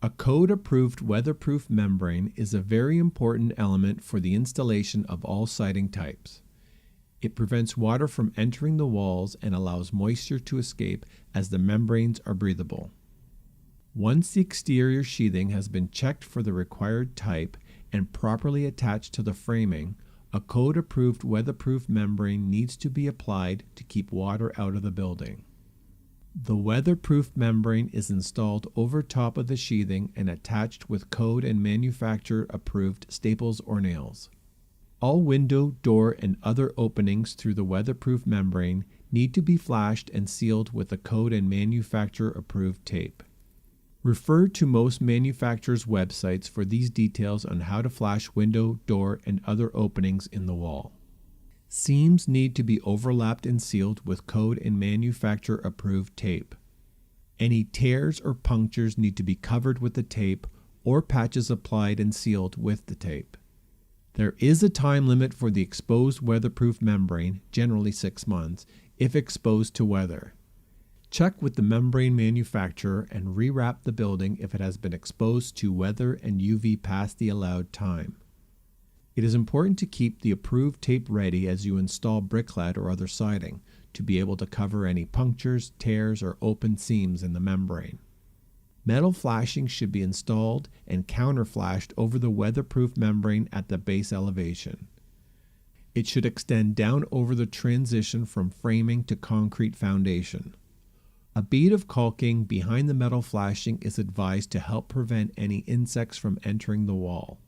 A code-approved weatherproof membrane is a very important element for the installation of all siding types. It prevents water from entering the walls and allows moisture to escape as the membranes are breathable. Once the exterior sheathing has been checked for the required type and properly attached to the framing, a code-approved weatherproof membrane needs to be applied to keep water out of the building. The weatherproof membrane is installed over top of the sheathing and attached with code and manufacturer approved staples or nails. All window, door, and other openings through the weatherproof membrane need to be flashed and sealed with the code and manufacturer approved tape. Refer to most manufacturers' websites for these details on how to flash window, door, and other openings in the wall. Seams need to be overlapped and sealed with code and manufacturer approved tape. Any tears or punctures need to be covered with the tape or patches applied and sealed with the tape. There is a time limit for the exposed weatherproof membrane, generally 6 months, if exposed to weather. Check with the membrane manufacturer and rewrap the building if it has been exposed to weather and UV past the allowed time. It is important to keep the approved tape ready as you install BRIKclad or other siding to be able to cover any punctures, tears, or open seams in the membrane. Metal flashing should be installed and counterflashed over the weatherproof membrane at the base elevation. It should extend down over the transition from framing to concrete foundation. A bead of caulking behind the metal flashing is advised to help prevent any insects from entering the wall.